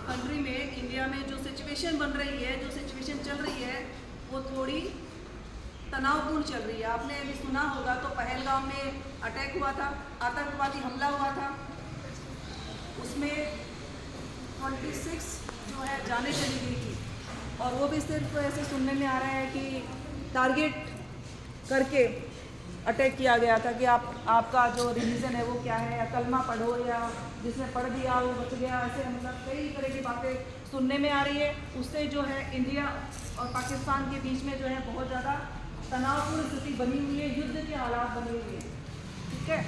Country में, India में जो सिचुएशन बन रही है, जो सिचुएशन चल रही है, वो थोड़ी तनावपूर्ण चल रही है। आपने अभी सुना होगा तो पहलगाम में अटैक हुआ था, आतंकवादी हमला हुआ था, उसमें 26 जो है जाने चली गई थी। और वो भी सिर्फ ऐसे सुनने में आ रहा है कि टारगेट करके अटैक किया गया था कि आपका जो रिलीजन है वो क्या है, या कलमा पढ़ो, या जिसने पढ़ दिया वो बच गया। ऐसे मतलब कई तरह की बातें सुनने में आ रही है। उससे जो है इंडिया और पाकिस्तान के बीच में जो है बहुत ज़्यादा तनावपूर्ण स्थिति बनी हुई है, युद्ध के हालात बने हुए हैं। ठीक है,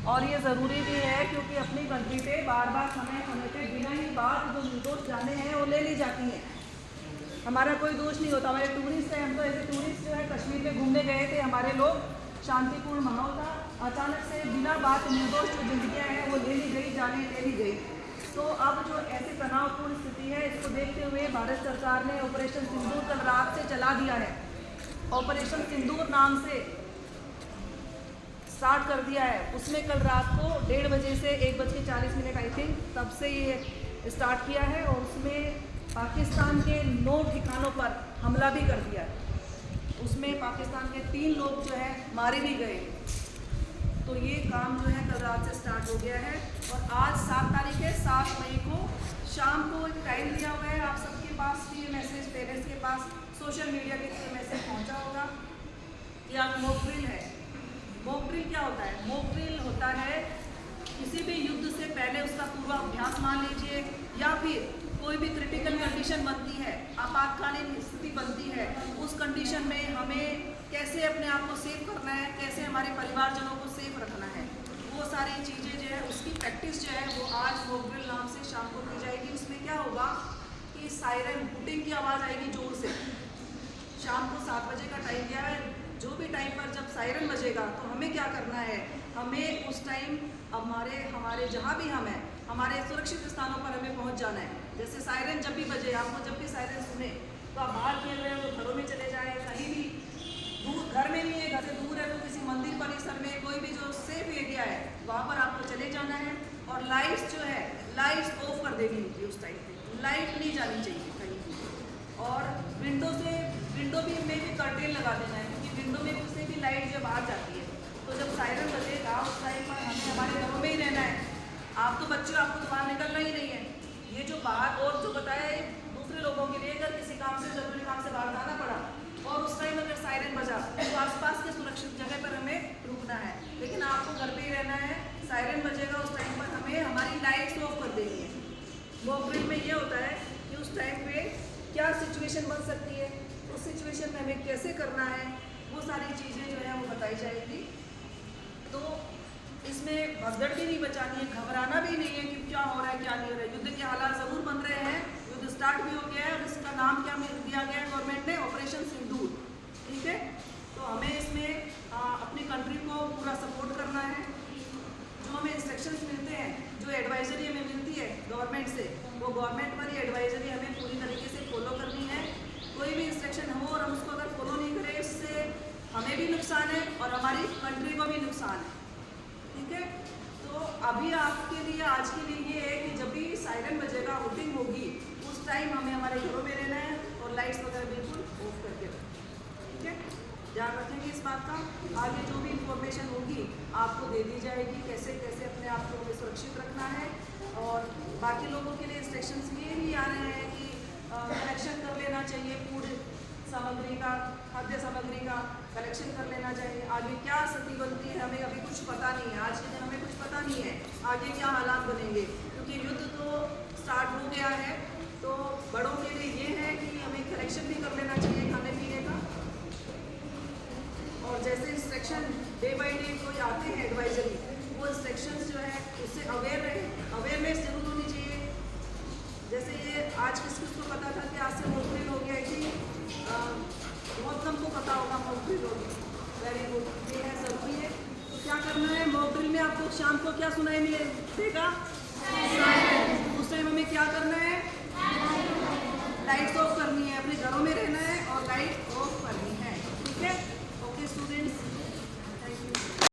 और ये ज़रूरी भी है क्योंकि अपनी कंट्री पे बार बार समय समय पे बिना ही बात जो निर्दोष जाने हैं वो ले ली जाती हैं। हमारा कोई दोष नहीं होता। हमारे टूरिस्ट हैं, हम तो ऐसे टूरिस्ट जो है कश्मीर में घूमने गए थे, हमारे लोग, शांतिपूर्ण माहौल था, अचानक से बिना बात निर्दोष जो जिंदगियाँ हैं वो ले ली गई, जाने ले ली गई। तो अब जो ऐसी तनावपूर्ण स्थिति है, इसको देखते हुए भारत सरकार ने ऑपरेशन सिंदूर कल रात से चला दिया है। ऑपरेशन सिंदूर नाम से स्टार्ट कर दिया है। उसमें कल रात को 1:30 बजे से 1:40 आई थिंक तब से ये स्टार्ट किया है, और उसमें पाकिस्तान के 9 ठिकानों पर हमला भी कर दिया है। उसमें पाकिस्तान के 3 लोग जो है मारे भी गए। तो ये काम जो है कल रात से स्टार्ट हो गया है, और आज 7 तारीख है, 7 मई को शाम को एक टाइम दिया हुआ है। आप सबके पास भी ये मैसेज, पेरेंट्स के पास सोशल मीडिया के थ्रू मैसेज पहुंचा होगा कि आज मॉक ड्रिल है। मॉक ड्रिल क्या होता है? मॉक ड्रिल होता है किसी भी युद्ध से पहले उसका पूर्वाभ्यास मान लीजिए, या फिर कोई भी क्रिटिकल कंडीशन बनती है, आपातकालीन स्थिति बनती है, उस कंडीशन में हमें कैसे अपने आप को सेफ करना है, कैसे हमारे परिवारजनों को सेफ रखना है, वो सारी चीज़ें जो है उसकी प्रैक्टिस जो है वो आज मॉक ड्रिल नाम से शाम को की जाएगी। उसमें क्या होगा कि सायरन हुटिंग की आवाज़ आएगी जोर से। शाम को 7 बजे का टाइम दिया है। जो भी टाइम पर जब सायरन बजेगा तो हमें क्या करना है, हमें उस टाइम हमारे जहाँ भी हम हैं, हमारे सुरक्षित स्थानों पर हमें पहुँच जाना है। जैसे सायरन जब भी बजे, आपको जब भी सायरन सुने तो आप बाहर खेल रहे हो तो घरों में चले जाएँ, कहीं भी दूर, घर में नहीं है, घर से दूर है तो किसी मंदिर परिसर में, कोई भी जो सेफ एरिया है वहाँ पर आपको चले जाना है। और लाइट्स जो है, लाइट्स ऑफ कर देनी होगी उस टाइम पे, लाइट नहीं जानी चाहिए कहीं भी। और विंडो में भी कर्टेन लगा देना है, क्योंकि विंडो में से भी लाइट जब बाहर जाती है तो जब सायरन बजेगा उस टाइम पर हमें हमारे घरों में ही रहना है। आप तो बच्चों, आपको तो बाहर निकलना ही नहीं है। ये जो बाहर और जो बताया है दूसरे लोगों के लिए, अगर किसी काम से, जरूरी काम से बाहर जाना पड़ा और उस टाइम अगर सायरन बजा तो आसपास के सुरक्षित जगह पर हमें रुकना है। लेकिन आपको घर पे ही रहना है। सायरन बजेगा उस टाइम पर हमें हमारी लाइट्स ऑफ कर देनी है। मॉक ड्रिल में ये होता है कि उस टाइम पे क्या सिचुएशन बन सकती है, उस सिचुएशन में हमें कैसे करना है, वो सारी चीज़ें जो है वो बताई जाएगी। तो इसमें भगदड़ भी नहीं बचानी है, घबराना भी नहीं है कि क्या हो रहा है क्या नहीं हो रहा है। युद्ध के हालात ज़रूर बन रहे हैं, युद्ध स्टार्ट भी हो गया है, और इसका नाम क्या दिया गया है गवर्नमेंट ने, ऑपरेशन सिंदूर। ठीक है, तो हमें इसमें अपनी कंट्री को पूरा सपोर्ट करना है। जो हमें इंस्ट्रक्शंस मिलते हैं, जो एडवाइजरी हमें मिलती है गवर्नमेंट से, वो गवर्नमेंट वाली एडवाइजरी हमें पूरी तरीके से फॉलो करनी है। कोई भी इंस्ट्रक्शन हो और हम उसको अगर फॉलो नहीं करें, इससे हमें भी नुकसान है और हमारी कंट्री को भी नुकसान है। ठीक है, तो अभी आपके लिए, आज के लिए ये है कि जब भी सायरन बजेगा, हुटिंग होगी, उस टाइम हमें हमारे घरों में रहना है और लाइट्स वगैरह बिल्कुल ऑफ करके रखना है। ठीक है, ध्यान रखेंगे इस बात का। आगे जो भी इंफॉर्मेशन होगी आपको दे दी जाएगी, कैसे कैसे अपने आप को सुरक्षित रखना है। और बाकी लोगों के लिए इंस्ट्रक्शंस ये भी आ रहे हैं कि कलेक्शन कर लेना चाहिए, फूड सामग्री का, खाद्य सामग्री का कलेक्शन कर लेना चाहिए। आगे क्या स्थिति बनती है हमें अभी कुछ पता नहीं है, आज के दिन हमें कुछ पता नहीं है आगे क्या हालात बनेंगे, क्योंकि युद्ध तो स्टार्ट हो गया है। तो बड़ों के लिए ये है कि हमें कलेक्शन भी कर लेना चाहिए खाने पीने का। और जैसे इंस्ट्रक्शन डे बाई डे कोई आते हैं एडवाइजरी, वो इंस्ट्रक्शंस जो है उससे अवेयर रहे, अवेयरनेस जरूर होनी चाहिए। जैसे ये आज किस किस को पता था कि आज से मॉक ड्रिल हो गया है कि बहुत कम को पता होगा मॉक ड्रिल होगी। वेरी गुड, ये है ज़रूरी है। तो क्या करना है मॉक ड्रिल में, आपको शाम को क्या सुनाई देगा? उस टाइम हमें क्या करना है? लाइट्स ऑफ करनी है, अपने घरों में रहना है और लाइट ऑफ करनी है। ठीक है, ओके स्टूडेंट्स।